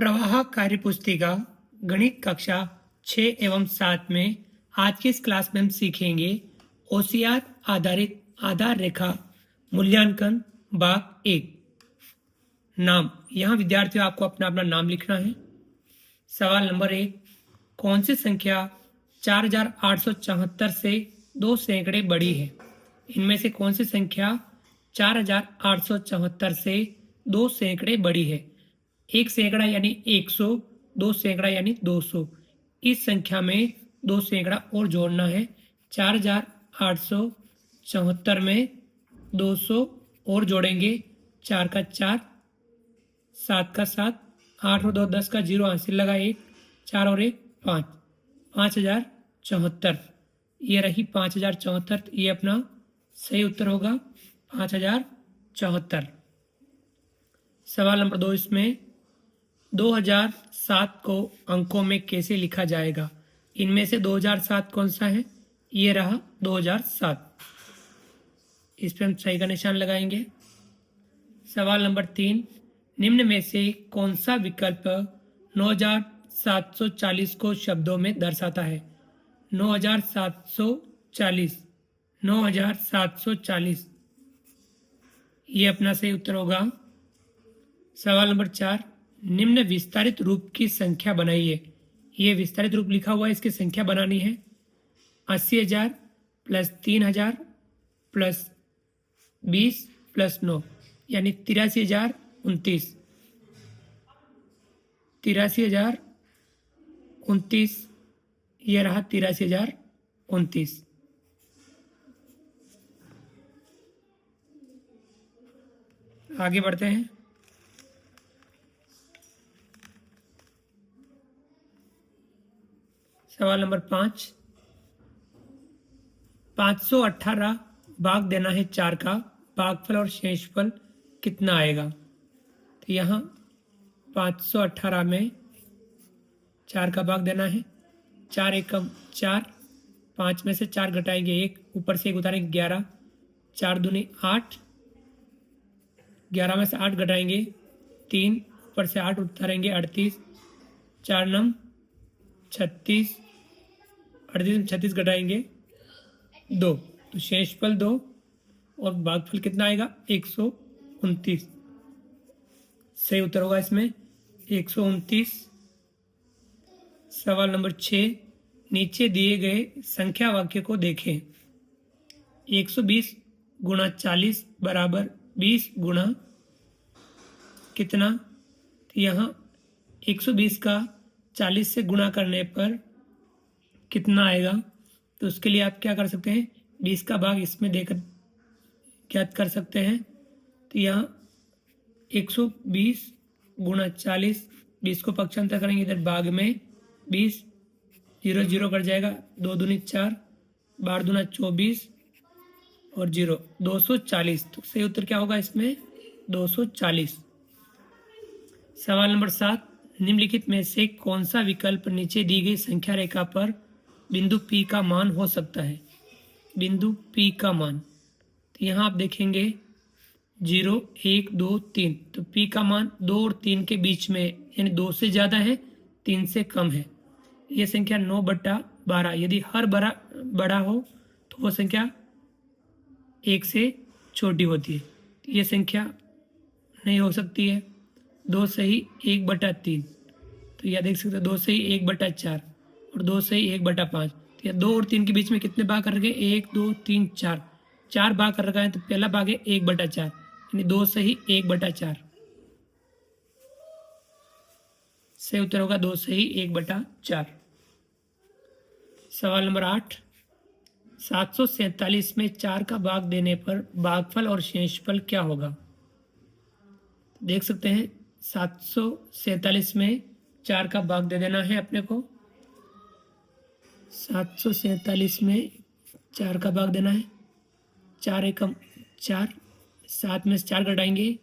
प्रवाह कार्यपुस्तिका गणित कक्षा 6 एवं 7 में आज की इस क्लास में हम सीखेंगे ओसीआर आधारित आधार रेखा मूल्यांकन भाग 1। नाम, यहाँ विद्यार्थियों आपको अपना अपना नाम लिखना है। सवाल नंबर 1, कौन सी संख्या 4874 से 2 सैकड़े बड़ी है? इनमें से कौन सी संख्या 4874 से 2 सैकड़े बड़ी है? 1 सैकड़ा यानी 100, 2 सैकड़ा यानी 200। इस संख्या में 2 सैकड़ा और जोड़ना है। 4874 में 200 और जोड़ेंगे। 4 का 4, 7 का 7, 8 और 2 10 का 0 हासिल लगा 1, 4 और 1 5, 5074। ये रही 5074। ये अपना सही उत्तर होगा 5074। सवाल नंबर 2, इसमें 2007 को अंकों में कैसे लिखा जाएगा? इनमें से 2007 कौन सा है? ये रहा 2007। इस पर हम सही का निशान लगाएंगे। सवाल नंबर 3, निम्न में से कौन सा विकल्प 9740 को शब्दों में दर्शाता है? 9740 ये अपना सही उत्तर होगा। सवाल नंबर 4, निम्न विस्तारित रूप की संख्या बनाइए। ये विस्तारित रूप लिखा हुआ है, इसकी संख्या बनानी है। 80,000 प्लस 3,000 प्लस 20 प्लस 9 यानी 83,029। 83,029 ये रहा 83,029। आगे बढ़ते हैं। सवाल नंबर 5, 518 भाग देना है 4 का, भागफल और शेषफल कितना आएगा? तो यहाँ 518 में 4 का भाग देना है। 4 एकम 4, 5 में से 4 घटाएंगे 1, ऊपर से 1 उतारेंगे 11, 4 दूनी 8, 11 में से 8 घटाएंगे 3, ऊपर से 8 उतारेंगे 38, 4 नम 36, 38 में 36 घटाएंगे 2, तो शेषफल 2 और भागफल कितना आएगा? 129। सही उत्तर होगा इसमें 129। सवाल नंबर 6, नीचे दिए गए संख्या वाक्य को देखें। 120 गुणा 40 बराबर 20 गुणा कितना? तो यहाँ 120 का 40 से गुणा करने पर कितना आएगा? तो उसके लिए आप क्या कर सकते हैं, 20 का भाग इसमें देकर ज्ञात कर सकते हैं। तो यहाँ 120 गुणा 40, 20 को पक्षांतर करेंगे इधर भाग में 20, 0 0 कट जाएगा, 2 दूनी 4, 12 दूना 24 और 0 240। तो सही उत्तर क्या होगा इसमें? 240। सवाल नंबर 7, निम्नलिखित में से कौन सा विकल्प नीचे दी गई संख्या रेखा पर बिंदु P का मान हो सकता है? बिंदु P का मान, तो यहाँ आप देखेंगे 0 1 2 3, तो P का मान 2 और 3 के बीच में यानी 2 से ज़्यादा है, 3 से कम है। ये संख्या 9/12। यदि हर बड़ा हो तो वो संख्या 1 से छोटी होती है। ये संख्या नहीं हो सकती है। 2 सही 1/3, तो यह देख सकते हो 2 सही 1/4 और 2 सही 1/5। तो यह 2 और 3 के बीच में कितने भाग कर रखे? 1 2 3 4, 4 भाग कर रखा है। तो पहला भाग है 1/4 यानी 2 सही 1/4। सही उत्तर होगा 2 सही 1/4। सवाल नंबर 8, 747 में 4 का भाग देने पर भागफल और शेषफल क्या होगा? देख सकते हैं 747 में 4 का भाग दे देना है अपने को। 747 में 4 का भाग देना है। 4 एकम 4, 7 में से 4 घटाएंगे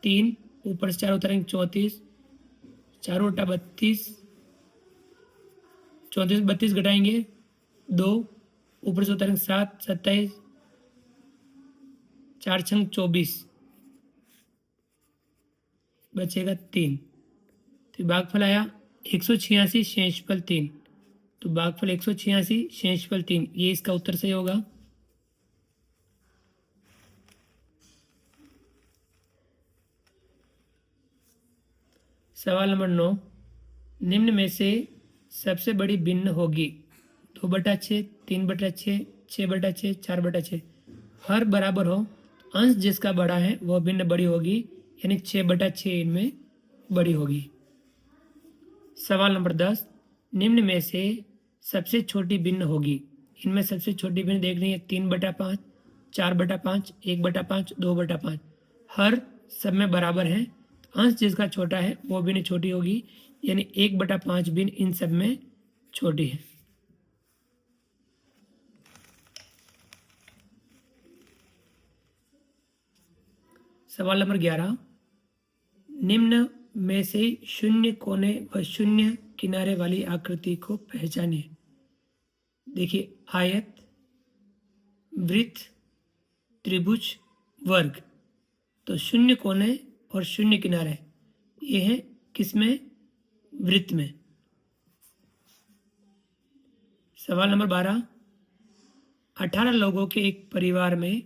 3, ऊपर से 4 उतारेंगे 34, 4 उल्टा 32, 34 32 घटाएंगे 2, ऊपर से उतारेंगे 7 27, 4 छंग 24, बचेगा 3। तो भागफल आया 186 शेषफल 3, तो भागफल 186 शेषफल 3, ये इसका उत्तर सही होगा। सवाल नंबर 9, निम्न में से सबसे बड़ी भिन्न होगी 2/6, 3/6, 6/6, 4/6। हर बराबर हो, अंश जिसका बड़ा है वह भिन्न बड़ी होगी, यानी 6/6 इनमें बड़ी होगी। सवाल नंबर 10, निम्न में से सबसे छोटी भिन्न होगी। इनमें सबसे छोटी भिन्न देखनी है 3/5, 4/5, 1/5, 2/5। हर सब में बराबर है, अंश जिसका छोटा है वो भिन्न छोटी होगी, यानी 1/5 भिन्न इन सब में छोटी है। सवाल नंबर 11, निम्न में से शून्य कोने व शून्य किनारे वाली आकृति को पहचाने। देखिए, आयत, वृत्त, त्रिभुज, वर्ग। तो शून्य कोने और शून्य किनारे ये है किसमें? वृत्त में। सवाल नंबर 12, 18 लोगों के एक परिवार में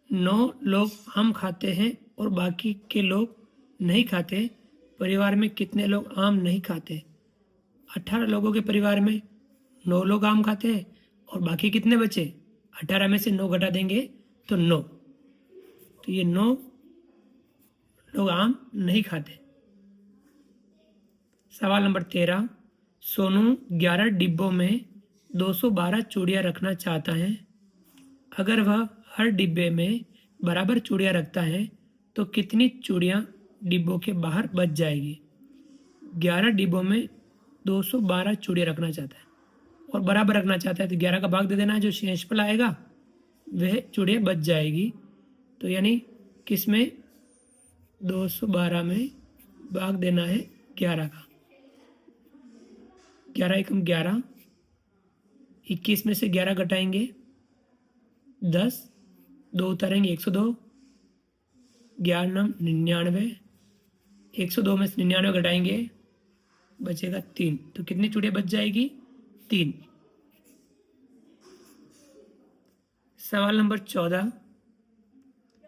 9 लोग आम खाते हैं और बाकी के लोग नहीं खाते। परिवार में कितने लोग आम नहीं खाते? 18 लोगों के परिवार में 9 लोग आम खाते हैं और बाकी कितने बचे? 18 में से 9 घटा देंगे तो 9, तो ये 9 लोग आम नहीं खाते। सवाल नंबर 13, सोनू 11 डिब्बों में 212 चूड़ियाँ रखना चाहता है। अगर वह हर डिब्बे में बराबर चूड़ियाँ रखता है तो कितनी चूड़ियाँ डिब्बों के बाहर बच जाएगी? 11 डिब्बों में 212 चूड़ियाँ रखना चाहता है और बराबर रखना चाहता है, तो 11 का भाग दे देना है, जो शेषफल आएगा वह चूड़ियाँ बच जाएगी। तो यानी किसमें? 212 में भाग देना है 11 का। 11 एकम 11, 21 में से 11 घटाएंगे 10, 2 उतारेंगे 102, 11 99, 102 में से 99 घटाएंगे बचेगा 3, तो कितनी चूड़ियाँ बच जाएगी? 3। सवाल नंबर 14,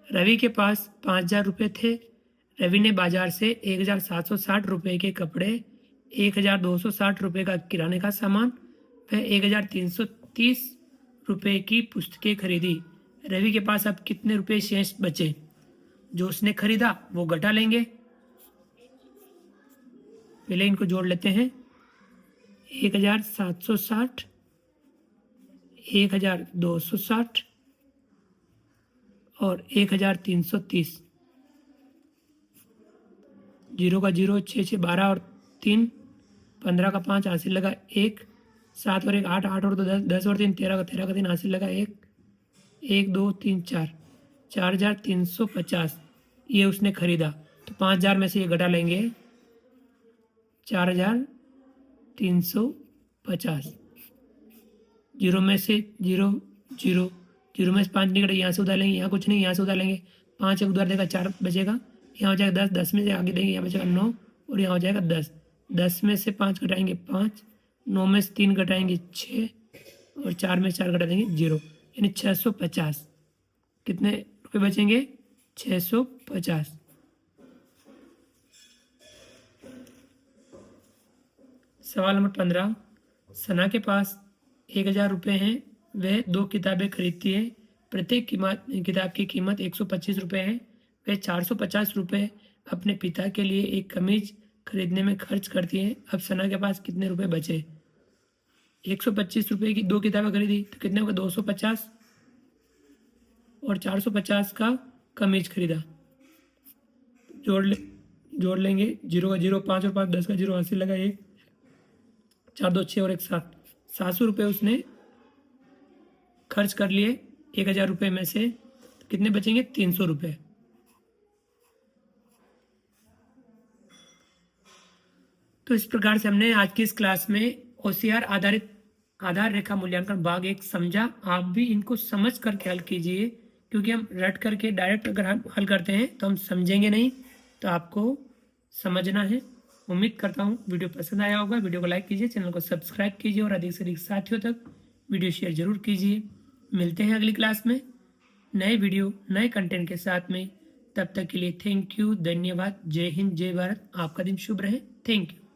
रवि के पास 5,000 रुपये थे। रवि ने बाजार से 1,760 रुपये के कपड़े, 1,260 रुपये का किराने का सामान व 1,330 रुपये की पुस्तकें खरीदी। रवि के पास अब कितने रुपये शेष बचे? जो उसने खरीदा वो घटा लेंगे। पहले इनको जोड़ लेते हैं, 1,760, 1,260 और 1,330। 0 का 0, 6 6 12 और 3 15 का 5 हासिल लगा 1, 7 और 1 8, 8 और 2 10, 10 और 3 13 का 13 का 3 हासिल लगा 1, 1 2 3 4, 4,350 ये उसने खरीदा। तो 5,000 में से ये घटा लेंगे, 4,350। 0 में से 0 0, 0 में से 5 निकले, यहाँ से उधार लेंगे, यहाँ कुछ नहीं, यहाँ से उधार लेंगे, 5 एक उधार देगा 4 बचेगा, यहाँ हो जाएगा 10, 10 में से आगे देंगे, यहाँ बचेगा 9 और यहाँ हो जाएगा 10, 10 में से 5 घटाएंगे 5, 9 में से 3 घटाएंगे 6 और 4 में से 4 घटा देंगे 0, यानी 650। कितने रुपये बचेंगे? 650। सवाल नंबर 15, सना के पास 1,000 रुपये हैं। वह 2 किताबें खरीदती है। प्रत्येक किताब की कीमत 125 रुपये है। वह 450 रुपये अपने पिता के लिए एक कमीज खरीदने में खर्च करती है। अब सना के पास कितने रुपए बचे? 125 रुपये की 2 किताबें खरीदी तो कितने हो गए? 250 और 450 का कमीज खरीदा। जोड़ लेंगे, 0 का 0, 5 और 5 10 का 0 हासिल लगा 1, 4 2 6 और 1 7, 700 रुपये उसने खर्च कर लिए 1,000 रुपये में से। तो कितने बचेंगे? 300 रुपये। तो इस प्रकार से हमने आज की इस क्लास में OCR आधारित आधार रेखा मूल्यांकन भाग 1 समझा। आप भी इनको समझ करके हल कीजिए, क्योंकि हम रट करके डायरेक्ट अगर हम हल करते हैं तो हम समझेंगे नहीं, तो आपको समझना है। उम्मीद करता हूँ वीडियो पसंद आया होगा। वीडियो को लाइक कीजिए, चैनल को सब्सक्राइब कीजिए और अधिक से अधिक साथियों तक वीडियो शेयर जरूर कीजिए। मिलते हैं अगली क्लास में नए वीडियो नए कंटेंट के साथ में। तब तक के लिए थैंक यू, धन्यवाद, जय हिंद, जय भारत। आपका दिन शुभ रहे। Thank you.